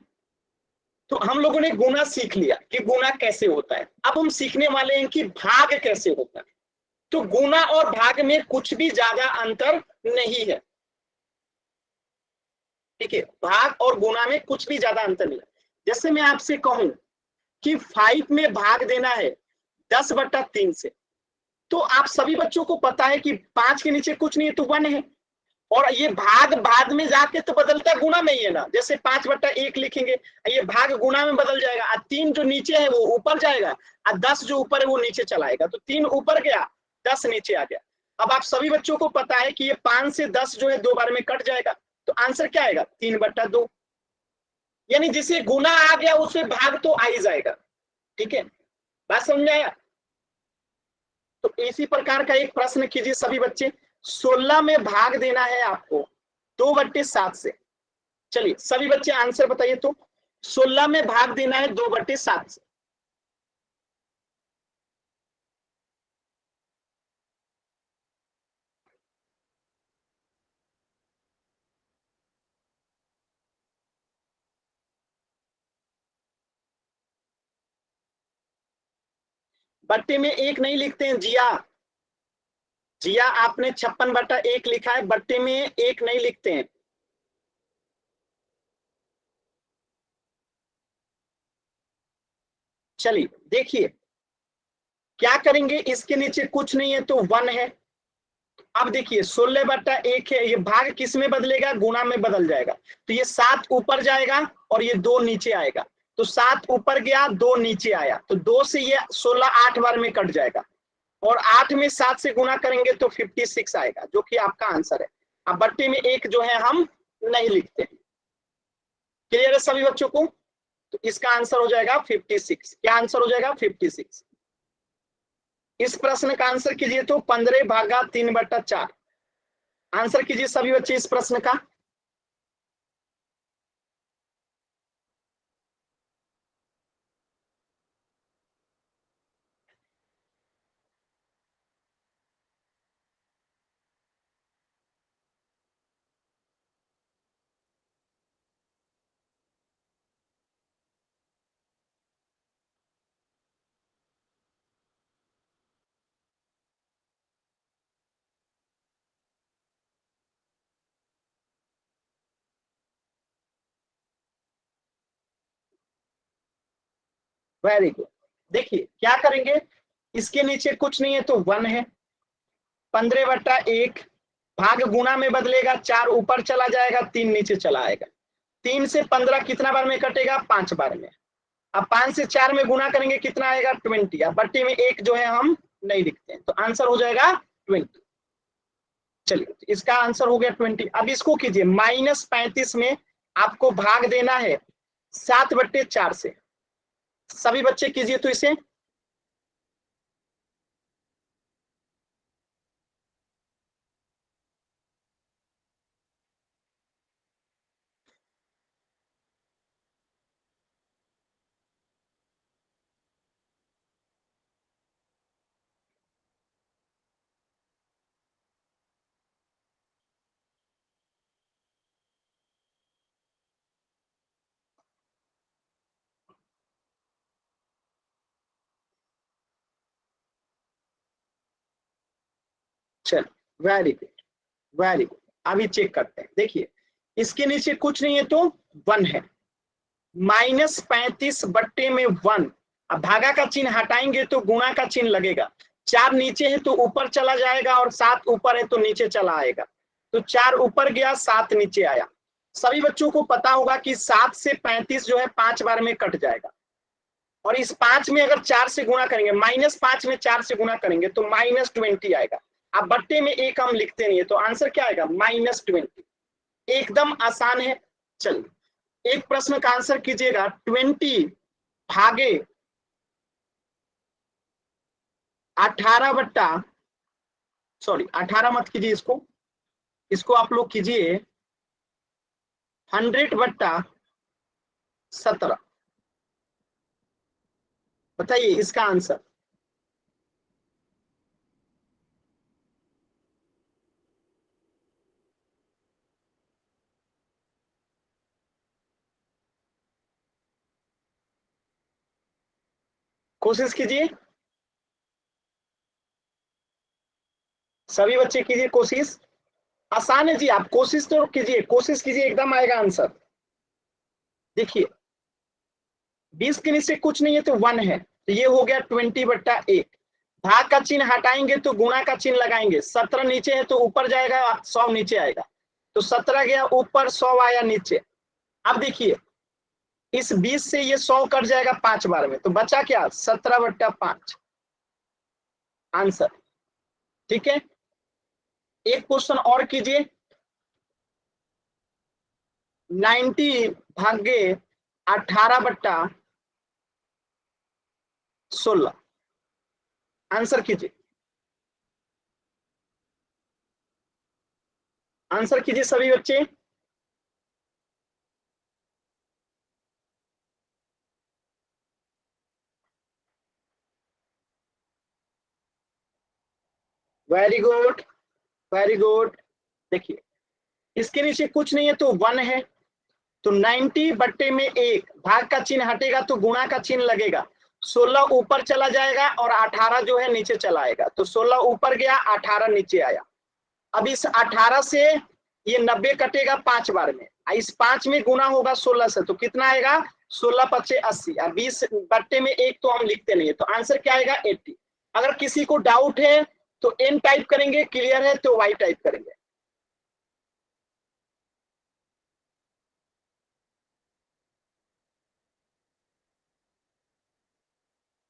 तो हम लोगों ने गुना सीख लिया कि गुना कैसे होता है। अब हम सीखने वाले हैं कि भाग कैसे होता है। तो गुना और भाग में कुछ भी ज्यादा अंतर नहीं है। ठीक है, भाग और गुना में कुछ भी ज्यादा अंतर नहीं है। जैसे मैं आपसे कहूं कि 5 में भाग देना है 10/3 से, तो आप सभी बच्चों को पता है कि 5 के नीचे कुछ नहीं है तो 1 है, और ये भाग बाद में जाके तो बदलता गुना में ही है ना। जैसे 5/1 लिखेंगे, ये भाग गुना में बदल जाएगा, और 3 जो नीचे है वो ऊपर जाएगा, और 10 जो ऊपर है वो नीचे चला आएगा। तो 3 ऊपर गया, 10 नीचे आ गया। अब आप सभी बच्चों को पता है कि ये 5 से 10 जो है 2 बार में कट जाएगा, तो आंसर क्या आएगा, 3/2। यानी जिसे गुना आ गया उसे भाग तो आ ही जाएगा। ठीक है, बात समझ आया। तो इसी प्रकार का एक प्रश्न कीजिए सभी बच्चे। 16 में भाग देना है आपको, 2/7 से। चलिए सभी बच्चे आंसर बताइए। तो 16 में भाग देना है 2/7 से। बट्टे में 1 नहीं लिखते हैं जिया। जिया आपने 56/1 लिखा है, बट्टे में 1 नहीं लिखते हैं। चलिए देखिए क्या करेंगे, इसके नीचे कुछ नहीं है तो 1 है। अब देखिए 16/1 है, ये भाग किस में बदलेगा, गुणा में बदल जाएगा। तो ये 7 ऊपर जाएगा और ये 2 नीचे आएगा। तो 7 ऊपर गया, 2 नीचे आया, तो 2 से ये 16 8 बार में कट जाएगा। और 8 में 7 से गुणा करेंगे तो 56 आएगा, जो कि आपका आंसर है। अब बट्टे में 1 जो है हम नहीं लिखते। क्लियर है सभी बच्चों को? तो इसका आंसर हो जाएगा 56। क्या आंसर हो जाएगा? 56। इस प्रश्न का आंसर कीजिए तो 15/3/4। आंसर कीजिए सभी बच्चे इस प्रश्न का। Very good. देखिए क्या करेंगे, इसके नीचे कुछ नहीं है तो 1 है। 15/1 भाग गुणा में बदलेगा, 4 ऊपर चला जाएगा, 3 नीचे चला आएगा। 3 से 15 कितना बार में कटेगा? 5 बार में। अब 5 से 4 में गुणा करेंगे कितना आएगा? 20। अब बट्टे में 1 जो है हम नहीं लिखते हैं, तो आंसर हो जाएगा 20। चलिए इसका आंसर हो गया 20। अब इसको कीजिए, -35 में आपको भाग देना है 7/4 से। सभी बच्चे कीजिए तो इसे। चल वेरी गुड, वेरी गुड। अभी चेक करते हैं। देखिए इसके नीचे कुछ नहीं है तो 1 है। -35 बट्टे में 1। अब भागा का चिन्ह हटाएंगे तो गुणा का चिन्ह लगेगा। 4 नीचे है तो ऊपर चला जाएगा और 7 ऊपर है तो नीचे चला आएगा। तो 4 ऊपर गया, 7 नीचे आया। सभी बच्चों को पता होगा कि 7 से 35 जो है 5 बार में कट जाएगा। और इस 5 में अगर 4 से गुणा करेंगे, -5 में 4 से गुणा करेंगे तो -20 आएगा। अब बट्टे में 1 हम लिखते नहीं है, तो आंसर क्या आएगा? -20। एकदम आसान है। चलिए एक प्रश्न का आंसर कीजिएगा। 20 भागे 18 सॉरी 18 मत कीजिए, इसको आप लोग कीजिए 100/17। बताइए इसका आंसर। कोशिश कीजिए, सभी बच्चे कीजिए कोशिश। आसान है जी, आप कोशिश तो कीजिए, कोशिश कीजिए, एकदम आएगा आंसर। देखिए 20 के नीचे कुछ नहीं है तो 1 है, तो ये हो गया 20/1। भाग का चिन्ह हटाएंगे तो गुणा का चिन्ह लगाएंगे। 17 नीचे है तो ऊपर जाएगा, 100 नीचे आएगा। तो 17 गया ऊपर, 100 आया नीचे। अब देखिए इस 20 से ये 100 कट जाएगा 5 बार में, तो बचा क्या? 17/5 आंसर। ठीक है, एक क्वेश्चन और कीजिए। 90 भागे 18/16 आंसर कीजिए। आंसर कीजिए सभी बच्चे। Very good, very good. देखिए इसके नीचे कुछ नहीं है तो 1 है, तो 90 बट्टे में 1, भाग का चिन्ह हटेगा तो गुणा का चिन्ह लगेगा। 16 ऊपर चला जाएगा और 18 जो है नीचे चला आएगा, तो 16 ऊपर गया, 18 नीचे आया। अब इस 18 से ये 90 कटेगा 5 बार में, इस 5 में गुना होगा 16 से, तो कितना आएगा 16 पचे 80, और 20 बट्टे में 1 तो हम लिखते नहीं है, तो आंसर क्या आएगा 80। अगर किसी को डाउट है तो एन टाइप करेंगे, क्लियर है तो वाई टाइप करेंगे।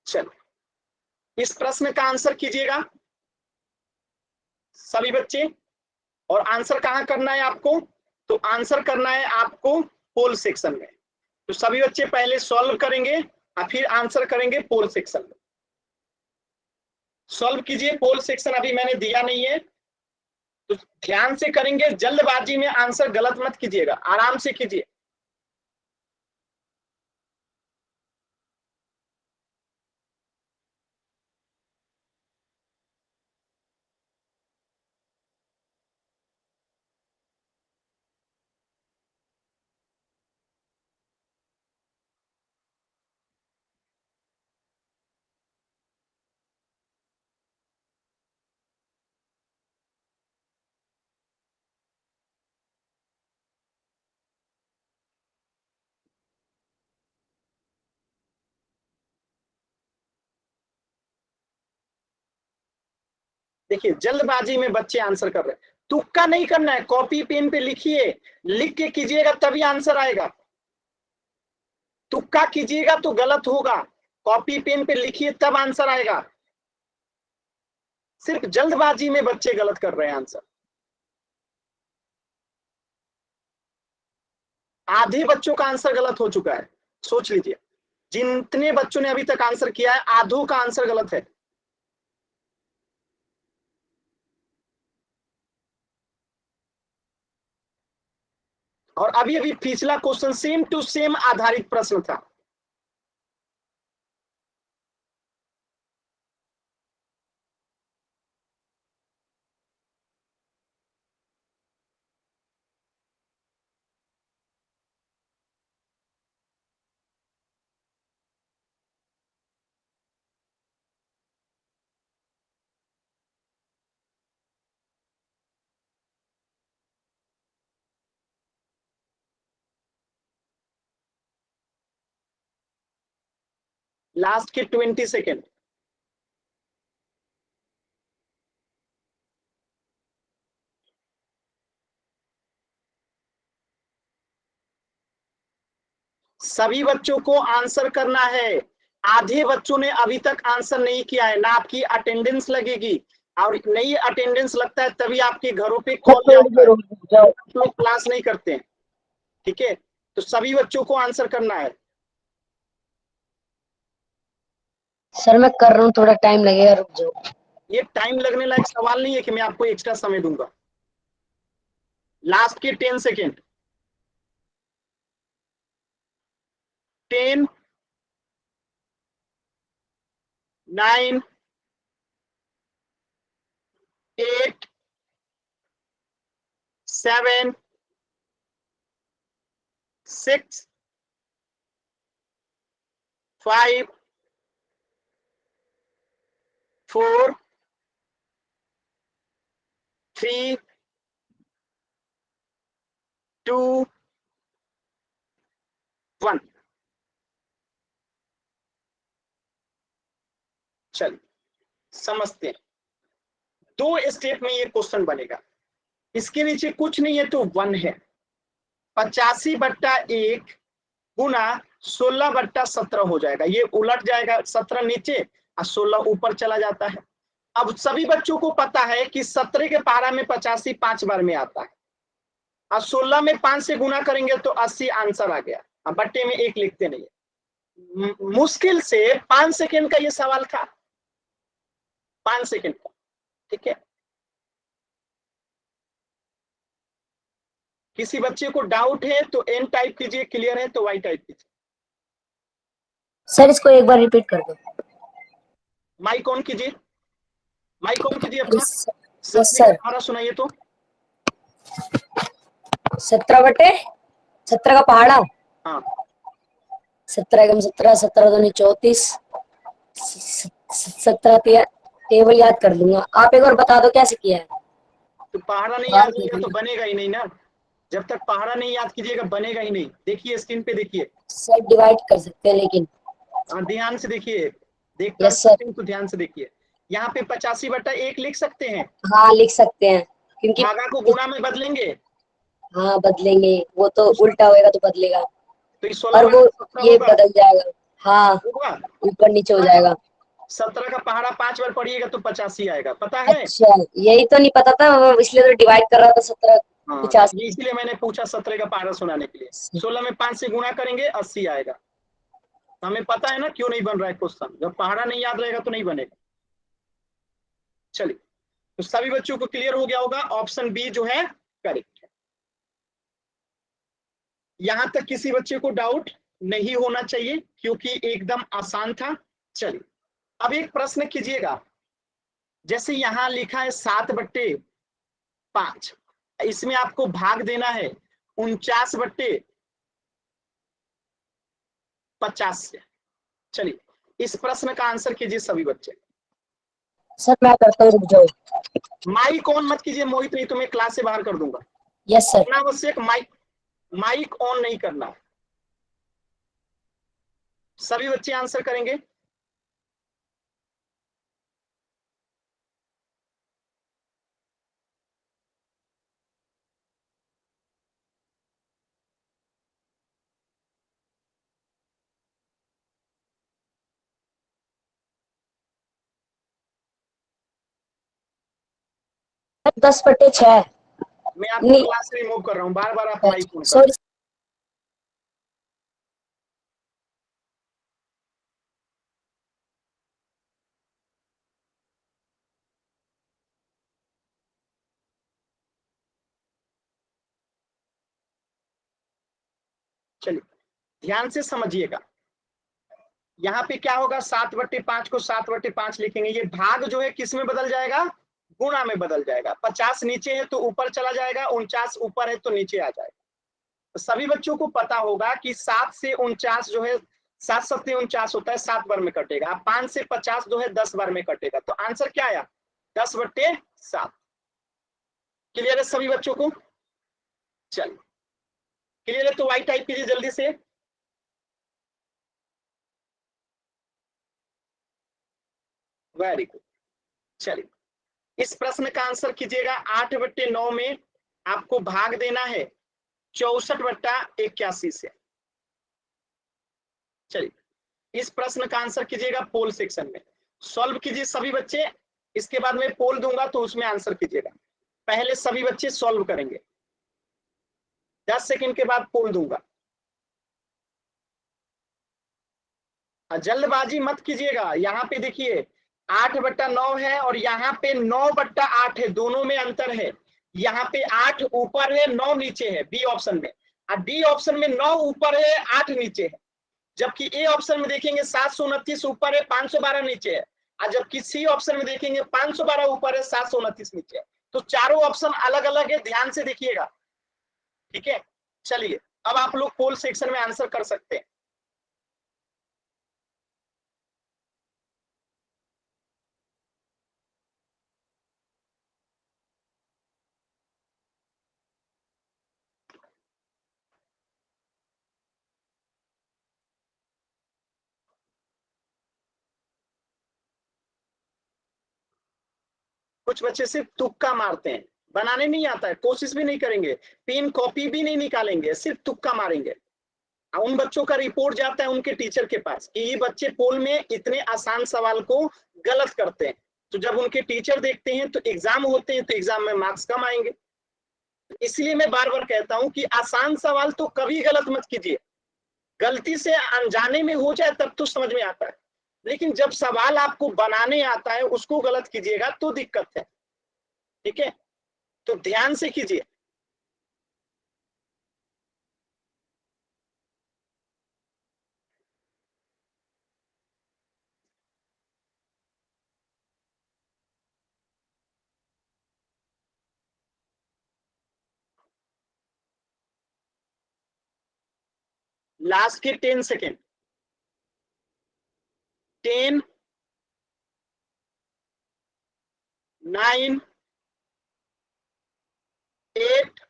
चलो इस प्रश्न का आंसर कीजिएगा सभी बच्चे। और आंसर कहाँ करना है आपको, तो आंसर करना है आपको पोल सेक्शन में। तो सभी बच्चे पहले सॉल्व करेंगे और फिर आंसर करेंगे पोल सेक्शन में। सॉल्व कीजिए, पोल सेक्शन अभी मैंने दिया नहीं है, तो ध्यान से करेंगे, जल्दबाजी में आंसर गलत मत कीजिएगा, आराम से कीजिए। देखिए जल्दबाजी में बच्चे आंसर कर रहे हैं, तुक्का नहीं करना है, कॉपी पेन पे लिखिए, लिख के कीजिएगा तभी आंसर आएगा। तुक्का कीजिएगा तो गलत होगा, कॉपी पेन पे लिखिए तब आंसर आएगा। सिर्फ जल्दबाजी में बच्चे गलत कर रहे हैं आंसर। आधे बच्चों का आंसर गलत हो चुका है, सोच लीजिए, जितने बच्चों ने अभी तक आंसर किया है आधों का आंसर गलत है। और अभी अभी पिछला क्वेश्चन सेम टू सेम आधारित प्रश्न था। लास्ट के 20 सेकेंड। सभी बच्चों को आंसर करना है, आधे बच्चों ने अभी तक आंसर नहीं किया है, ना आपकी अटेंडेंस लगेगी, और नई अटेंडेंस लगता है तभी आपके घरों पे कॉल आता है, आप लोग क्लास नहीं करते हैं, ठीक है। तो सभी बच्चों को आंसर करना है। सर मैं कर रहा हूँ, थोड़ा टाइम लगेगा, रुक जाओ। ये टाइम लगने लायक सवाल नहीं है कि मैं आपको एक्स्ट्रा समय दूंगा। लास्ट के 10 सेकेंड। 10, 9, 8, 7, 6, 5, 4, 3, 2, 1। चलिए समझते हैं, 2 स्टेप में ये क्वेश्चन बनेगा। इसके नीचे कुछ नहीं है तो 1 है, 85/1 गुना 16/17 हो जाएगा, ये उलट जाएगा, 17 नीचे और 16 ऊपर चला जाता है। अब सभी बच्चों को पता है कि 17 के पारा में 85 5 बार में आता है, और 16 में 5 से गुना करेंगे तो 80 आंसर आ गया। अब बट्टे में 1 लिखते नहीं है। मुश्किल से 5 सेकेंड का ये सवाल था, 5 सेकेंड का, ठीक है। किसी बच्चे को डाउट है तो एन टाइप कीजिए, क्लियर है तो वाई टाइप कीजिए। सर इसको एक बार रिपीट कर दो। माइक ऑन कीजिए, माइक ऑन कीजिए अपना। यस सत्य का सर। पहाड़ा सुनाइए तो। 17 का पहाड़ा। हाँ 17 17 दूनी 34, 17 टेबल याद कर लूंगा। आप एक बार बता दो कैसे किया है। तो पहाड़ा नहीं याद बात रहेगा तो बनेगा ही नहीं ना। जब तक पहाड़ा नहीं याद कीजिएगा बनेगा ही नहीं। देखिए स्क्रीन पे देखिए, सर डिवाइड कर सकते हैं लेकिन। ध्यान से देखिए, देख कर यस सर। सकते हैं तो ध्यान से देखिए। यहाँ पे 85/1 लिख सकते हैं। हाँ लिख सकते हैं क्योंकि भागा को गुणा में बदलेंगे हाँ बदलेंगे, वो तो तो उल्टा होएगा तो बदलेगा। तो ये और वो 16/17 ये होगा। बदल जाएगा। हाँ होगा ऊपर नीचे हो जाएगा। 17 का पहाड़ा 5 बार पढ़िएगा तो 85 आएगा, पता है। अच्छा यही तो नहीं पता था, इसलिए तो डिवाइड कर रहा था। 17 हाँ तो 50। ये इसलिए मैंने पूछा 17 का पहाड़ा सुनाने के लिए। 16 में 5 से गुणा करेंगे 80 आएगा। तो हमें पता है ना क्यों नहीं बन रहा है क्वेश्चन, जब पहाड़ा नहीं याद रहेगा तो नहीं बनेगा। चलिए, तो सभी बच्चों को क्लियर हो गया होगा, ऑप्शन बी जो है करेक्ट है। यहां तक किसी बच्चे को डाउट नहीं होना चाहिए क्योंकि एकदम आसान था। चलिए अब एक प्रश्न कीजिएगा, जैसे यहां लिखा है 7/5, इसमें आपको भाग देना है 49/50 से। चलिए इस प्रश्न का आंसर कीजिए सभी बच्चे। सर मैं करता हूँ, रुक जाओ। माइक ऑन मत कीजिए मोहित, नहीं तो मैं क्लास से बाहर कर दूंगा। Yes sir. अनावश्यक माइक ऑन नहीं करना। सभी बच्चे आंसर करेंगे। सर 10/6। मैं आपको नहीं क्लास से रिमूव कर रहा हूँ, बार बार आप माइक ऑन कर रहे सॉरी। हैं। चलिए ध्यान से समझिएगा, यहाँ पे क्या होगा, 7/5 को 7/5 लिखेंगे। ये भाग जो है किस में बदल जाएगा, गुणा में बदल जाएगा। 50 नीचे है तो ऊपर चला जाएगा, 49 ऊपर है तो नीचे आ जाएगा। तो सभी बच्चों को पता होगा कि 7 से 49 जो है, 7 7 49 होता है, 7 बार में कटेगा। 5 से 50 जो है 10 बार में कटेगा। तो आंसर क्या आया, 10/7। क्लियर है सभी बच्चों को। चलिए क्लियर है तो वाई टाइप कीजिए जल्दी से। Very good. चलिए इस प्रश्न का आंसर कीजिएगा। 8/9 में आपको भाग देना है 64/81 से। चलिए इस प्रश्न का आंसर कीजिएगा पोल सेक्शन में, सॉल्व कीजिए सभी बच्चे। इसके बाद में पोल दूंगा तो उसमें आंसर कीजिएगा। पहले सभी बच्चे सॉल्व करेंगे, 10 सेकंड के बाद पोल दूंगा। जल्दबाजी मत कीजिएगा। यहाँ पे देखिए 8/9 है और यहाँ पे 9/8 है, दोनों में अंतर है। यहाँ पे 8 ऊपर है 9 नीचे है बी ऑप्शन में, और डी ऑप्शन में 9 ऊपर है 8 नीचे है। जबकि ए ऑप्शन में देखेंगे 729 ऊपर है 512 नीचे है, और जबकि सी ऑप्शन में देखेंगे 512 ऊपर है 729 नीचे है। तो चारों ऑप्शन अलग अलग है, ध्यान से देखिएगा। ठीक है, चलिए अब आप लोग पोल सेक्शन में आंसर कर सकते हैं। कुछ बच्चे सिर्फ तुक्का मारते हैं, बनाने नहीं आता है, कोशिश भी नहीं करेंगे, पेन कॉपी भी नहीं निकालेंगे, सिर्फ तुक्का मारेंगे। उन बच्चों का रिपोर्ट जाता है उनके टीचर के पास कि ये बच्चे पोल में इतने आसान सवाल को गलत करते हैं। तो जब उनके टीचर देखते हैं तो एग्जाम होते हैं तो एग्जाम में मार्क्स कम आएंगे। इसलिए मैं बार बार कहता हूं कि आसान सवाल तो कभी गलत मत कीजिए। गलती से अनजाने में हो जाए तब तो समझ में आता है, लेकिन जब सवाल आपको बनाने आता है उसको गलत कीजिएगा तो दिक्कत है। ठीक है, तो ध्यान से कीजिए। लास्ट के 10 सेकेंड, 10, 9, 8,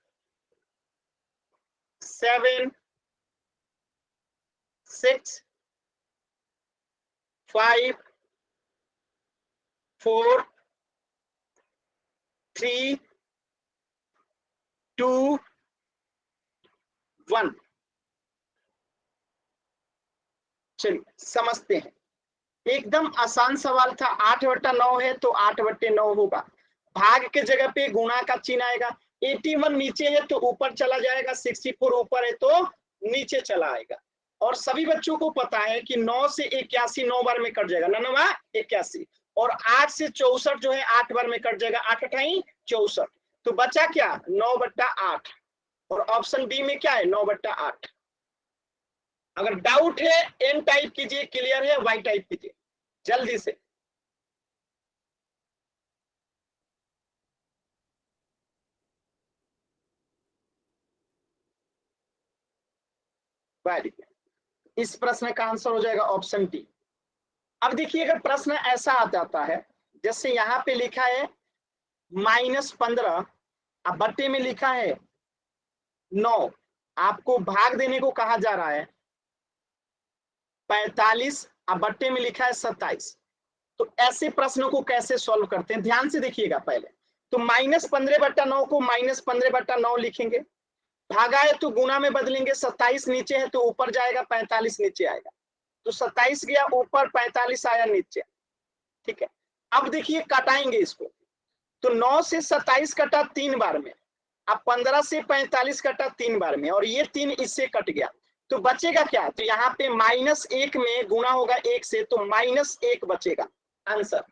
7, 6, 5, 4, 3, 2, 1। चलिए समझते हैं, एकदम आसान सवाल था। 8/9 है तो 8/9 होगा। भाग के जगह पे गुणा का चिन्ह आएगा। 81 नीचे है तो ऊपर चला जाएगा, 64 ऊपर है तो नीचे चला आएगा। और सभी बच्चों को पता है कि 9 से 81 9 बार में कट जाएगा, 9 81। और 8 से 64 जो है 8 बार में कट जाएगा, 8 अठाई 64। तो बचा क्या, 9/8। और ऑप्शन बी में क्या है, 9/8। अगर डाउट है एन टाइप कीजिए, क्लियर है वाई टाइप कीजिए जल्दी से। वेरी गुड, इस प्रश्न का आंसर हो जाएगा ऑप्शन डी। अब देखिए, अगर प्रश्न ऐसा आ जाता है, जैसे यहाँ पे लिखा है -15, अब बट्टे में लिखा है 9, आपको भाग देने को कहा जा रहा है 45, अब बट्टे में लिखा है 27। तो ऐसे प्रश्नों को कैसे सॉल्व करते हैं, ध्यान से देखिएगा पहले। तो -15/9 को -15/9 लिखेंगे, भागा है तो गुना में बदलेंगे, 27 नीचे है तो ऊपर जाएगा, 45 नीचे आएगा। तो 27 गया ऊपर, 45 आया नीचे। ठीक है, अब देखिए कटाएंगे इसको। तो 9 से 27 कटा 3 बार में, अब 15 से 45 कटा 3 बार में, और ये 3 इससे कट गया। तो बचेगा क्या, तो यहाँ पे -1 में गुना होगा 1 से, तो -1 बचेगा। आंसर,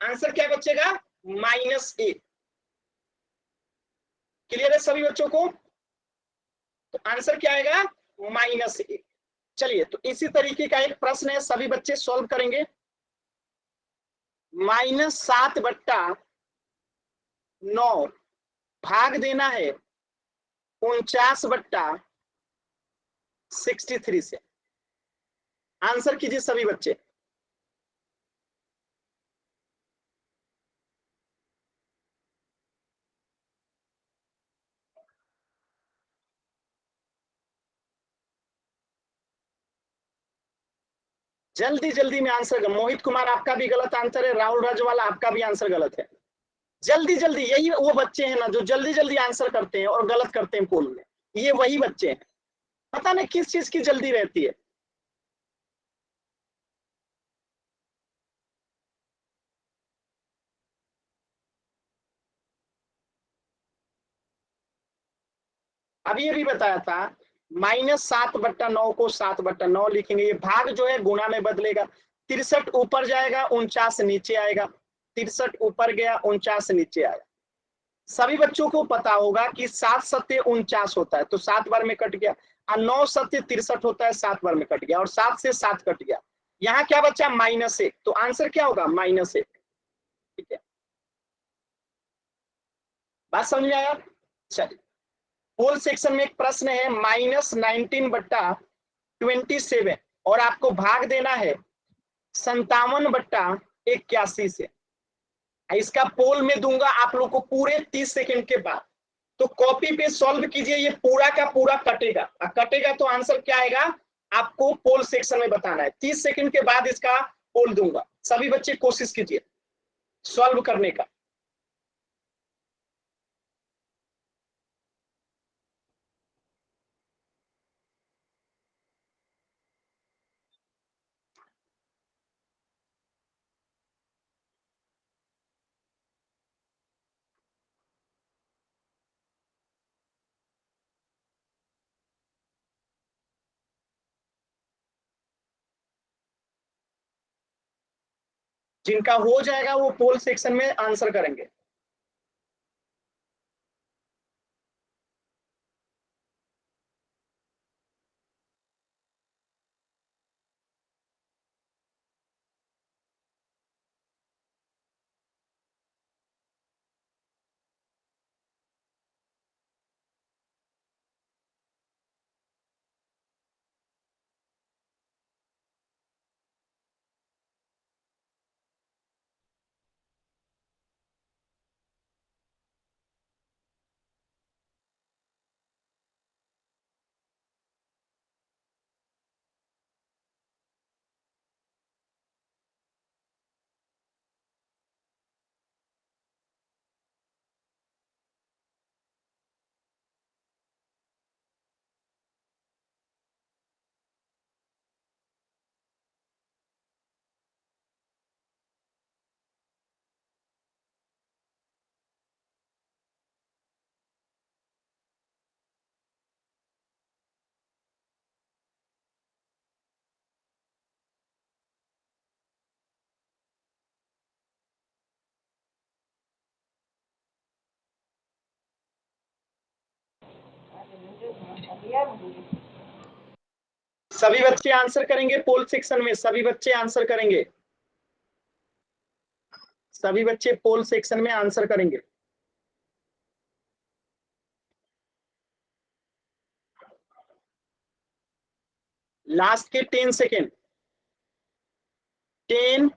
आंसर क्या बचेगा, -1। क्लियर है सभी बच्चों को, तो आंसर क्या आएगा, -1। चलिए, तो इसी तरीके का एक प्रश्न है, सभी बच्चे सॉल्व करेंगे। -7/9 भाग देना है 49/63 से। आंसर कीजिए सभी बच्चे। जल्दी जल्दी में आंसर। मोहित कुमार आपका भी गलत आंसर है, राहुल राजवाला आपका भी आंसर गलत है। जल्दी जल्दी, यही वो बच्चे हैं ना जो जल्दी जल्दी आंसर करते हैं और गलत करते हैं पोल में, ये वही बच्चे हैं। पता नहीं किस चीज की जल्दी रहती है। अभी ये भी बताया था, -7/9 को 7/9 लिखेंगे, ये भाग जो है गुणा में बदलेगा। 63 ऊपर जाएगा, 49 नीचे आएगा। 63 ऊपर गया, 49 नीचे आया। सभी बच्चों को पता होगा कि 7 सत्ते 49 होता है, तो 7 बार में कट गया। और 9 सत्ते 63 होता है, 7 बार में कट गया, और 7 से 7 कट गया। यहाँ क्या बचा, -1। तो आंसर क्या होगा, -1। ठीक है, बात समझ में आया। चलिए, होल सेक्शन में एक प्रश्न है, -19/27 और आपको भाग देना है 57/81 से। इसका पोल में दूंगा आप लोग को पूरे 30 सेकंड के बाद। तो कॉपी पे सॉल्व कीजिए, ये पूरा का पूरा कटेगा, कटेगा तो आंसर क्या आएगा आपको पोल सेक्शन में बताना है। 30 सेकंड के बाद इसका पोल दूंगा, सभी बच्चे कोशिश कीजिए सॉल्व करने का। जिनका हो जाएगा वो पोल सेक्शन में आंसर करेंगे। सभी बच्चे आंसर करेंगे पोल सेक्शन में, सभी बच्चे आंसर करेंगे, सभी बच्चे पोल सेक्शन में आंसर करेंगे। लास्ट के 10 सेकेंड, 10,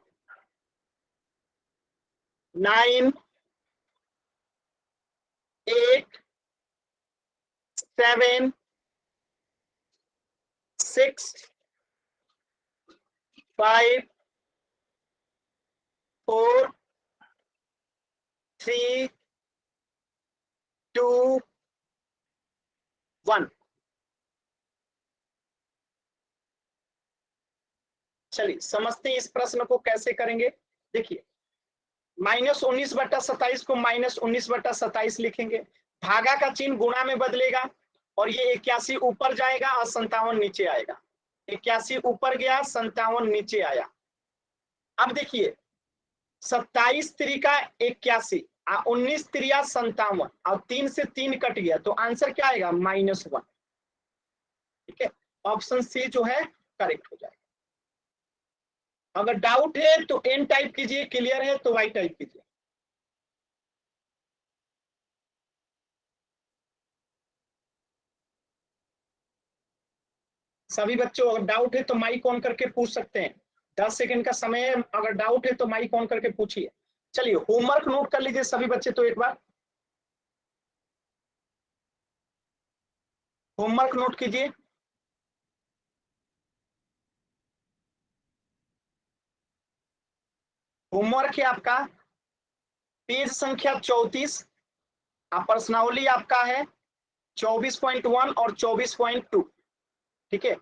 9, 8, 7, 6, 5, 4, 3, 2, 1। चलिए समझते हैं इस प्रश्न को कैसे करेंगे। देखिए -19/27 को -19/27 लिखेंगे, भागा का चिन्ह गुणा में बदलेगा और ये 81 ऊपर जाएगा और 57 नीचे आएगा। 81 ऊपर गया, 57 नीचे आया। अब देखिए 27 त्रिका 81, 19 त्रिया 57 और 3 से 3 कट गया तो आंसर क्या आएगा -1। ठीक है, ऑप्शन सी जो है करेक्ट हो जाएगा। अगर डाउट है तो एन टाइप कीजिए, क्लियर है तो वाई टाइप कीजिए। सभी बच्चों अगर डाउट है तो माइक ऑन करके पूछ सकते हैं, 10 सेकंड का समय है, अगर डाउट है तो माइक ऑन करके पूछिए। चलिए होमवर्क नोट कर लीजिए सभी बच्चे, तो एक बार होमवर्क नोट कीजिए। होमवर्क है आपका पेज संख्या 34, प्रश्नावली आपका है 24.1 और 24.2। ठीक है,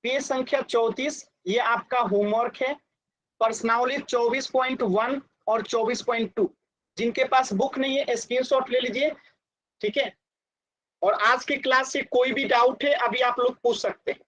पेज संख्या 34 ये आपका होमवर्क है, प्रश्नावली 24.1 और 24.2। जिनके पास बुक नहीं है स्क्रीनशॉट ले लीजिए। ठीक है, और आज की क्लास से कोई भी डाउट है अभी आप लोग पूछ सकते हैं।